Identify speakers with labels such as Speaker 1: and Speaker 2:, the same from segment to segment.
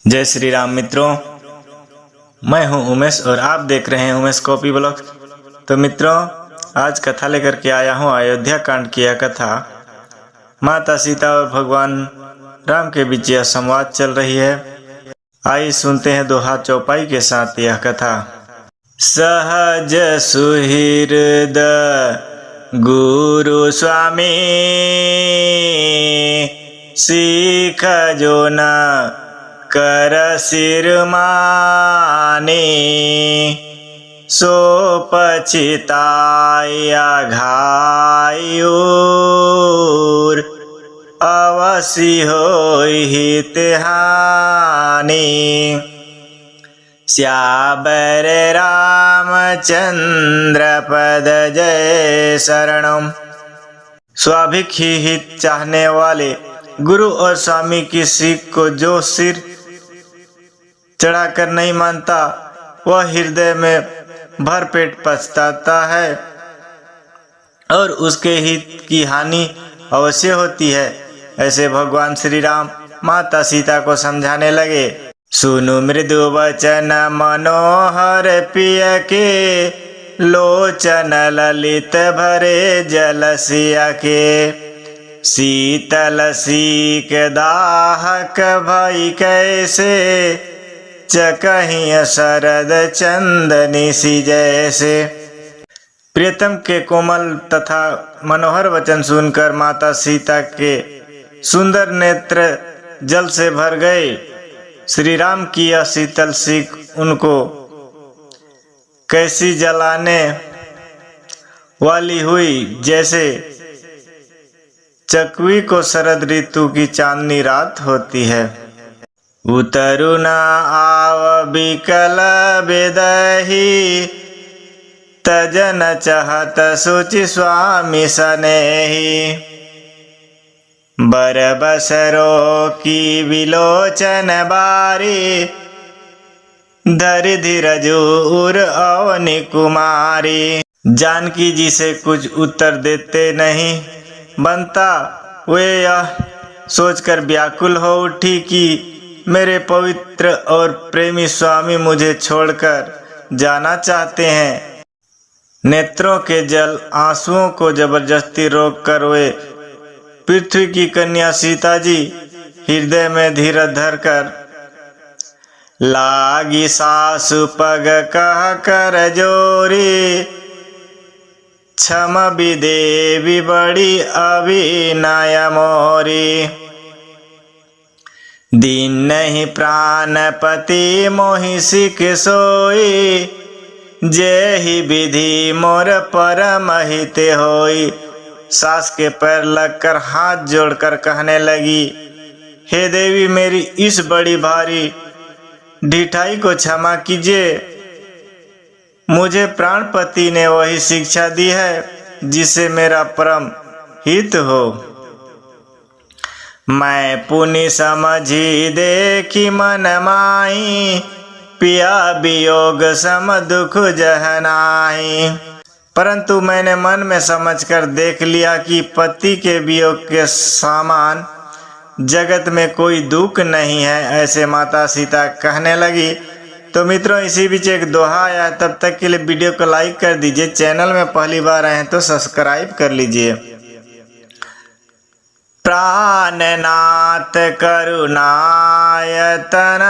Speaker 1: जय श्री राम मित्रों, मैं हूं उमेश और आप देख रहे हैं उमेश कॉपी ब्लॉग्स। तो मित्रों, आज कथा लेकर के आया हूं अयोध्या कांड की यह कथा। माता सीता और भगवान राम के बीच यह संवाद चल रही है। आइए सुनते हैं दोहा चौपाई के साथ यह कथा। सहज सुहृद गुरु स्वामी, सीख जो न कर सिर माने, सो पछिताया घायुर, अवसि होई हित हानि। श्यावर रामचंद्र पद जय शरणम। स्वाभिक ही हित चाहने वाले गुरु और स्वामी की सीख को जो सिर चढ़ाकर नहीं मानता, वह हृदय में भरपेट पछताता है और उसके हित की हानि अवश्य होती है। ऐसे भगवान श्री राम माता सीता को समझाने लगे। सुनु मृदु वचन मनोहर पिय के, लोचन ललित भरे जलसिया के। शीतल सीक दाहक भई कैसे, चकहिं शरद चंदनी सी जैसे। प्रियतम के कोमल तथा मनोहर वचन सुनकर माता सीता के सुंदर नेत्र जल से भर गए। श्री राम की यह शीतल सीख उनको कैसी जलाने वाली हुई, जैसे चकवी को शरद ऋतु की चांदनी रात होती है। उतरु न आव बिकल बेदही, तजन चाहत सुचि स्वामी सनेही। बर बसरो की विलोचन बारी, धरि धीरजु उर अवनि कुमारी। जानकी जी से कुछ उत्तर देते नहीं बनता, वे यह सोचकर व्याकुल हो उठी कि मेरे पवित्र और प्रेमी स्वामी मुझे छोड़कर जाना चाहते हैं। नेत्रों के जल आंसुओं को जबरदस्ती रोककर वे पृथ्वी की कन्या सीता जी हृदय में धीरज धरकर, लागी सासु पग कह कर जोरी, क्षम विदेवी बड़ी अभिनय मोरी। दीन नहीं प्राणपति मोहि सिख सोई, जेहि विधि मोर परम हित होई। सास के पैर लगकर हाथ जोड़कर कहने लगी, हे देवी, मेरी इस बड़ी भारी ढिठाई को क्षमा कीजिए। मुझे प्राणपति ने वही शिक्षा दी है जिससे मेरा परम हित हो। मैं पुनि समझी देखी मन माही, पिया वियोग सम दुख जहनाही। परंतु मैंने मन में समझकर देख लिया कि पति के वियोग के समान जगत में कोई दुख नहीं है। ऐसे माता सीता कहने लगी। तो मित्रों, इसी बीच एक दोहा आया। तब तक के लिए वीडियो को लाइक कर दीजिए। चैनल में पहली बार आए हैं तो सब्सक्राइब कर लीजिए। प्राणनाथ करुणायतन,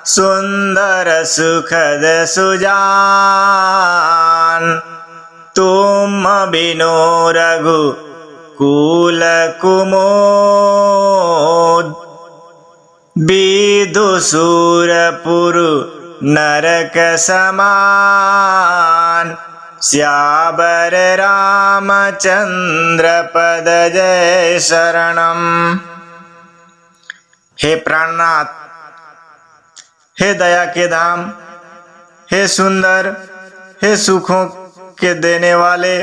Speaker 1: सुंदर सुखद सुजान। तुम बिनु रघु कुल कुमोद, विदुषूर पुरु नरक समान। श्यावर रामचंद्र पद जय शरणम। हे प्राणनाथ, हे दया के धाम, हे सुंदर, हे सुखों के देने वाले,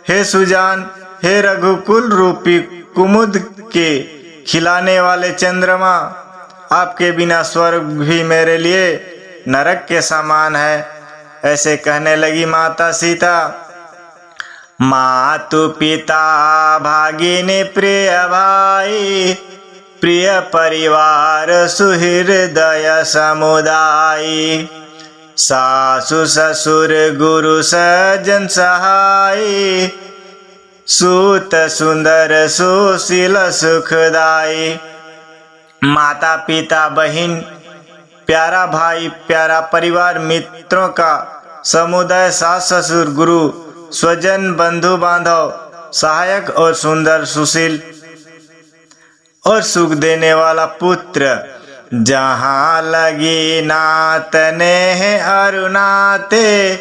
Speaker 1: हे सुजान, हे रघुकुल रूपी कुमुद के खिलाने वाले चंद्रमा, आपके बिना स्वर्ग भी मेरे लिए नरक के समान है। ऐसे कहने लगी माता सीता। मातु पिता भागिनी प्रिय भाई, प्रिय परिवार सुहृदय समुदाय, सासु ससुर गुरु सज्जन सहाय, सूत सुंदर सुशील सुखदाई। माता पिता बहन प्यारा भाई प्यारा परिवार मित्रों का समुदाय, सास ससुर गुरु स्वजन बंधु बांधव, सहायक और सुंदर सुशील और सुख देने वाला पुत्र, जहाँ लगी नात नेह अरु नाते,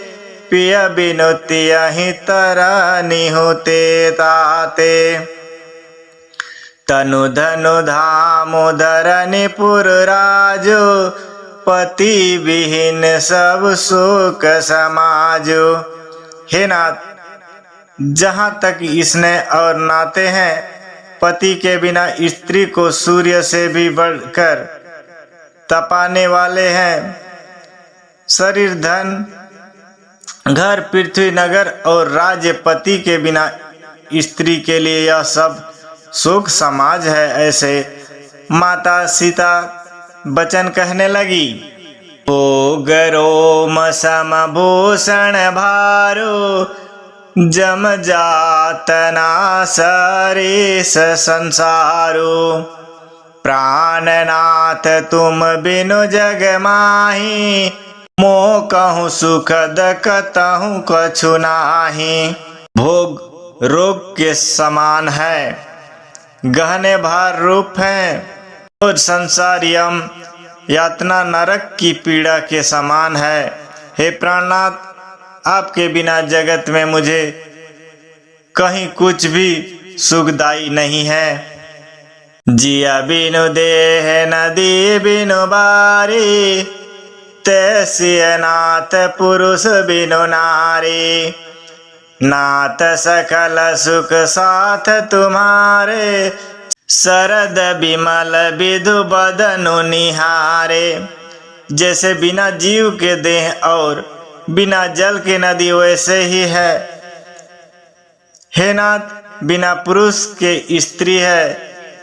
Speaker 1: पिय बिनुति यहीं तरनी होते ताते। तनु धनु धामो धरनी पुर राजो, पति विहीन सब सुख समाजो। हे नाथ, जहाँ तक स्नेह और नाते हैं, पति के बिना स्त्री को सूर्य से भी बढ़कर तपाने वाले हैं। शरीर धन घर पृथ्वी नगर और राज्य, पति के बिना स्त्री के लिए यह सब सुख समाज है। ऐसे माता सीता वचन कहने लगी। भोग रोम सम भूषण भारो, जम जातना सरिस संसारो। प्राणनाथ तुम बिनु जग माही, मोह कहूँ सुखद कतहूँ कछु नाही। भोग रोग के समान है, गहने भार रूप हैं, और संसार यम यातना नरक की पीड़ा के समान है। हे प्राणनाथ, आपके बिना जगत में मुझे कहीं कुछ भी सुखदाई नहीं है। जिया बिनु देह नदी बिनु बारी, तैसिय नाथ पुरुष बिनु नारी। नाथ सकल सुख साथ तुम्हारे, शरद विमल विधु बदनु निहारे। जैसे बिना जीव के देह और बिना जल के नदी वैसे ही है। हे नाथ, बिना पुरुष के स्त्री है।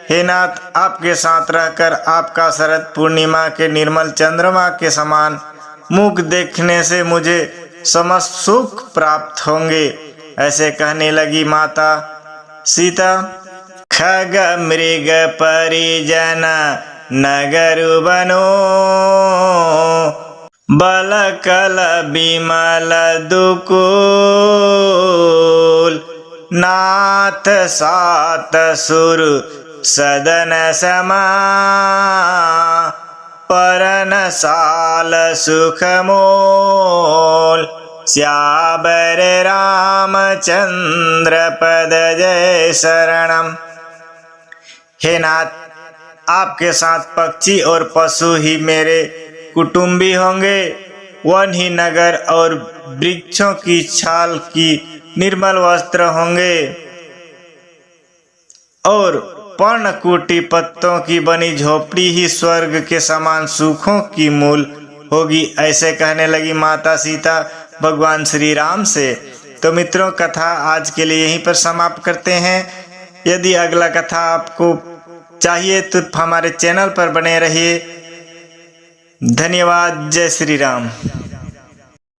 Speaker 1: हे नाथ, आपके साथ रहकर आपका शरद पूर्णिमा के निर्मल चंद्रमा के समान मुख देखने से मुझे समस्त सुख प्राप्त होंगे। ऐसे कहने लगी माता सीता। खग मृग परिजन नगर बनो, बल कल बिमल दुकुल। नाथ सात सुर सदन समा, परन साल सुख मोल। श्याबर रामचंद्र पद जय शरणम। हे नाथ, आपके साथ पक्षी और पशु ही मेरे कुटुंबी होंगे। वन ही नगर और वृक्षों की छाल की निर्मल वस्त्र होंगे, और पर्णकुटी पत्तों की बनी झोपड़ी ही स्वर्ग के समान सुखों की मूल होगी। ऐसे कहने लगी माता सीता भगवान श्री राम से। तो मित्रों, कथा आज के लिए यहीं पर समाप्त करते हैं। यदि अगला कथा आपको चाहिए तो हमारे चैनल पर बने रहिए। धन्यवाद। जय श्री राम।